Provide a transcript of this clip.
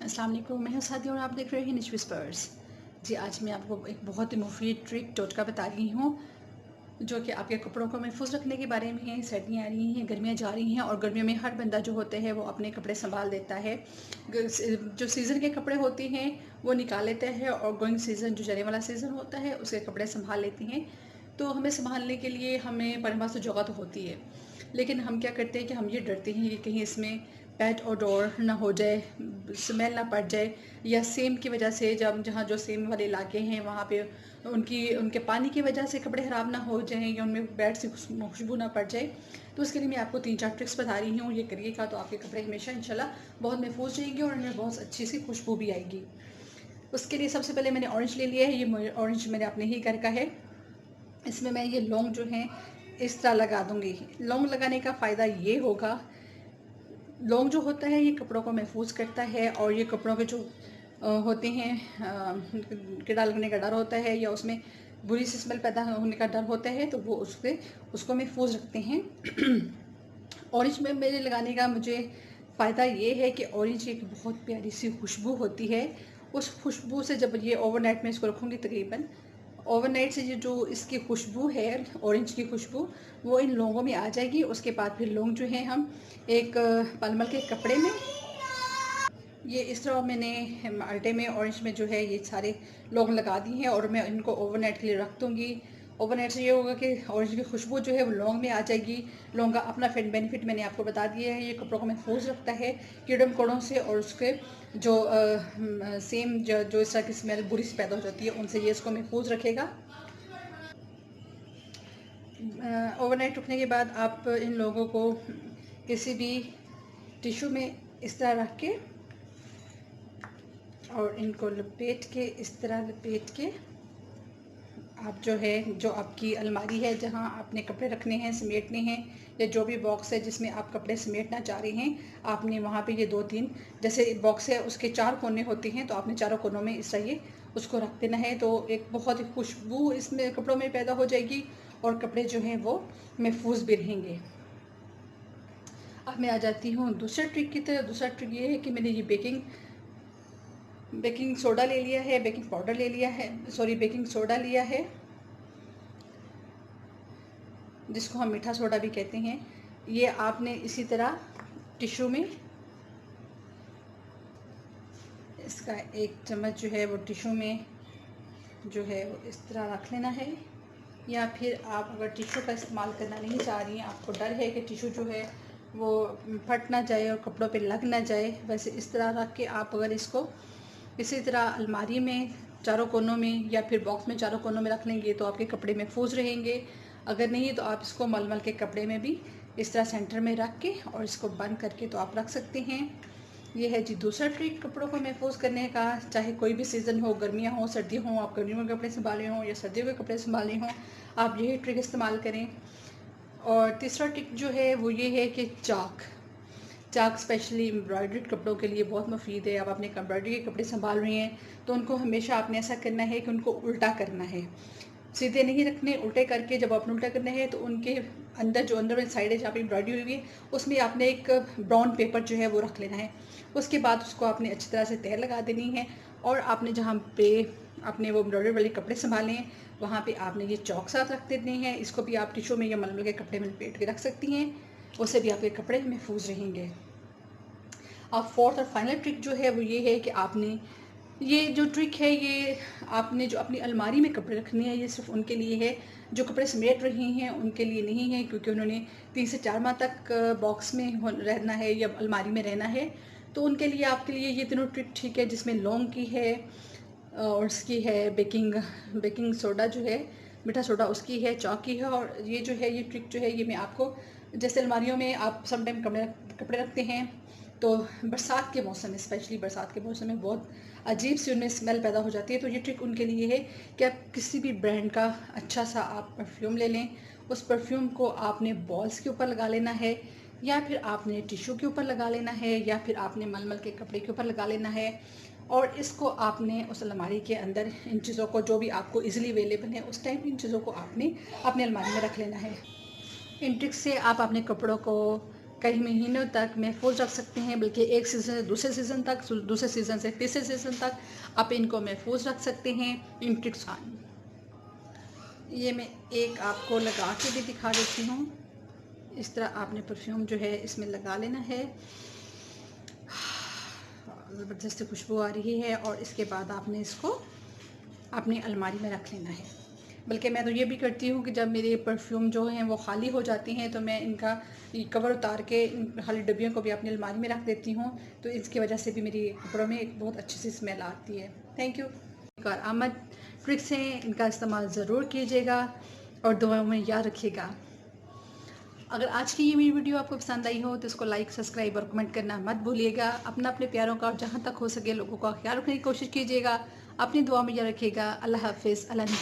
अस्सलाम वालेकुम, मैं हूं सादी और आप देख रहे हैं निच विस्पर्स। जी, आज मैं आपको एक बहुत ही मुफीद ट्रिक टोटका बता रही हूँ जो कि आपके कपड़ों को महफूज रखने के बारे में है। सर्दियाँ आ रही हैं, गर्मियाँ जा रही हैं और गर्मियों में हर बंदा जो होता है वो अपने कपड़े संभाल देता है। जो सीज़न के कपड़े होते हैं वो निकाल लेते हैं और गोइंग सीज़न जो जाने वाला सीज़न होता है उसके कपड़े संभाल लेते हैं। तो हमें संभालने के लिए हमें हमारे पास तो जगह तो होती है, लेकिन हम क्या करते हैं कि हम ये डरते हैं कि कहीं इसमें बैड ओडोर ना हो जाए, स्मेल ना पड़ जाए, या सेम की वजह से जब जहाँ जो सेम वाले इलाके हैं वहाँ पे उनके पानी की वजह से कपड़े ख़राब ना हो जाएं या उनमें बैड से खुशबू ना पड़ जाए। तो उसके लिए मैं आपको 3-4 ट्रिक्स बता रही हूँ। ये करिएगा तो आपके कपड़े हमेशा इंशाल्लाह बहुत महफूज रहेंगे और उनमें बहुत अच्छी सी खुशबू भी आएगी। उसके लिए सबसे पहले मैंने ऑरेंज ले लिया है। ये ऑरेंज मेरे अपने ही घर का है। इसमें मैं ये लौंग जो है इस तरह लगा दूंगी। लौंग लगाने का फ़ायदा ये होगा, लौंग जो होता है ये कपड़ों को महफूज करता है और ये कपड़ों के जो होते हैं कीड़ा लगने का डर होता है या उसमें बुरी सी स्मेल पैदा होने का डर होता है, तो वो उसको महफूज रखते हैं। ऑरेंज में मेरे लगाने का मुझे फ़ायदा ये है कि ऑरेंज की एक बहुत प्यारी सी खुशबू होती है। उस खुशबू से जब ये ओवरनाइट में इसको रखूँगी, तकरीबन ओवरनाइट से ये जो इसकी खुशबू है ऑरेंज की खुशबू वो इन लौंगों में आ जाएगी। उसके बाद फिर लौंग जो है हम एक पलमल के कपड़े में, ये इस तरह मैंने आटे में ऑरेंज में जो है ये सारे लौंग लगा दी हैं और मैं इनको ओवरनाइट के लिए रख दूँगी। ओवरनाइट से ये होगा कि ऑरेंज की खुशबू जो है वो लौंग में आ जाएगी। लौंग का अपना बेनिफिट मैंने आपको बता दिया है। ये कपड़ों को महफूज रखता है कीड़े मकोड़ों से और उसके जो सेम जो इस तरह की स्मेल बुरी से पैदा हो जाती है उनसे ये इसको महफूज रखेगा। ओवरनाइट रखने के बाद आप इन लोगों को किसी भी टिश्यू में इस तरह रख के और इनको लपेट के, इस तरह लपेट के आप जो है जो आपकी अलमारी है जहाँ आपने कपड़े रखने हैं, समेटने हैं, या जो भी बॉक्स है जिसमें आप कपड़े समेटना चाह रहे हैं, आपने वहाँ पे ये 2-3 जैसे बॉक्स है उसके 4 कोने होते हैं तो आपने चारों कोनों में इस तरह ये उसको रख देना है। तो एक बहुत ही खुशबू इसमें कपड़ों में पैदा हो जाएगी और कपड़े जो हैं वो महफूज भी रहेंगे। अब मैं आ जाती हूँ दूसरे ट्रिक की तरफ। दूसरा ट्रिक ये है कि मैंने ये बेकिंग सोडा ले लिया है, बेकिंग पाउडर ले लिया है, सॉरी बेकिंग सोडा लिया है जिसको हम मीठा सोडा भी कहते हैं। ये आपने इसी तरह टिश्यू में इसका 1 चम्मच जो है वो टिश्यू में जो है वो इस तरह रख लेना है। या फिर आप अगर टिश्यू का इस्तेमाल करना नहीं चाह रही हैं, आपको डर है कि टिश्यू जो है वो फट ना जाए और कपड़ों पे लग ना जाए, वैसे इस तरह रख के आप अगर इसको इसी तरह अलमारी में चारों कोनों में या फिर बॉक्स में चारों कोनों में रख लेंगे तो आपके कपड़े महफूज रहेंगे। अगर नहीं तो आप इसको मलमल के कपड़े में भी इस तरह सेंटर में रख के और इसको बंद करके तो आप रख सकते हैं। ये है जी दूसरा ट्रिक कपड़ों को महफूज करने का। चाहे कोई भी सीज़न हो, गर्मियाँ हो, सर्दी हो, आप गर्मियों के कपड़े संभाले हों या सर्दियों के कपड़े संभाले हों, आप यही ट्रिक इस्तेमाल करें। और तीसरा ट्रिक जो है वो ये है कि चाक स्पेशली एम्ब्रॉयडर्ड कपड़ों के लिए बहुत मुफीद है। अब आपने एम्ब्रॉयडरी के कपड़े संभाल रहे हैं तो उनको हमेशा आपने ऐसा करना है कि उनको उल्टा करना है, सीधे नहीं रखने, उल्टे करके जब आपने उल्टा करना है तो उनके अंदर जो अंदर में साइड है जहाँ पे एम्ब्रॉयडरी हुई है उसमें आपने एक ब्राउन पेपर जो है वो रख लेना है। उसके बाद उसको आपने अच्छी तरह से तह लगा देनी है और आपने जहाँ पे आपने वो एम्ब्रॉयडरी वाले कपड़े संभाले हैं वहाँ पे आपने ये चौक साथ रख देने हैं। इसको भी आप टिश्यू में या मलमल के कपड़े में लपेट के रख सकती हैं, उससे भी आपके कपड़े महफूज रहेंगे। अब फोर्थ और फाइनल ट्रिक जो है वो ये है कि आपने ये जो ट्रिक है ये आपने जो अपनी अलमारी में कपड़े रखने हैं ये सिर्फ उनके लिए है जो कपड़े समेट रही हैं, उनके लिए नहीं है, क्योंकि उन्होंने 3 से 4 माह तक बॉक्स में रहना है या अलमारी में रहना है। तो उनके लिए आपके लिए ये तीनों ट्रिक ठीक है, जिसमें लौंग की है और उसकी है बेकिंग सोडा जो है मीठा सोडा उसकी है, चौक की है, और ये जो है ये ट्रिक जो है ये मैं आपको जैसे अलमारियों में आप समटाइम कपड़े रखते हैं तो बरसात के मौसम में, स्पेशली बरसात के मौसम में बहुत अजीब सी उनमें स्मेल पैदा हो जाती है। तो ये ट्रिक उनके लिए है कि आप किसी भी ब्रांड का अच्छा सा आप परफ्यूम ले लें, उस परफ्यूम को आपने बॉल्स के ऊपर लगा लेना है या फिर आपने टिश्यू के ऊपर लगा लेना है या फिर आपने मलमल के कपड़े के ऊपर लगा लेना है और इसको आपने उस अलमारी के अंदर इन चीज़ों को जो भी आपको इजीली अवेलेबल है उस टाइम इन चीज़ों को आपने अपने अलमारी में रख लेना है। इन ट्रिक्स से आप अपने कपड़ों को कई महीनों तक महफूज रख सकते हैं, बल्कि एक सीज़न से दूसरे सीज़न तक, दूसरे सीज़न से तीसरे सीज़न तक आप इनको महफूज रख सकते हैं इन ट्रिक्स। ये मैं एक आपको लगा के भी दिखा देती हूँ। इस तरह आपने परफ्यूम जो है इसमें लगा लेना है। ज़बरदस्त खुशबू आ रही है और इसके बाद आपने इसको अपनी अलमारी में रख लेना है। बल्कि मैं तो ये भी करती हूँ कि जब मेरे परफ्यूम जो हैं वो खाली हो जाती हैं तो मैं इनका कवर उतार के खाली डब्बियों को भी अपनी अलमारी में रख देती हूँ, तो इसकी वजह से भी मेरी कपड़ों में एक बहुत अच्छी सी स्मेल आती है। Thank you. कारआमद ट्रिक्स हैं, इनका इस्तेमाल ज़रूर कीजिएगा और दुआओं में याद रखिएगा। अगर आज की ये मेरी वीडियो आपको पसंद आई हो तो इसको लाइक, सब्सक्राइब और कमेंट करना मत भूलिएगा। अपने प्यारों का और जहाँ तक हो सके लोगों का ख्याल रखने की कोशिश कीजिएगा। अपनी दुआ में याद रखिएगा। अल्लाह हाफिज़। अल्लाह।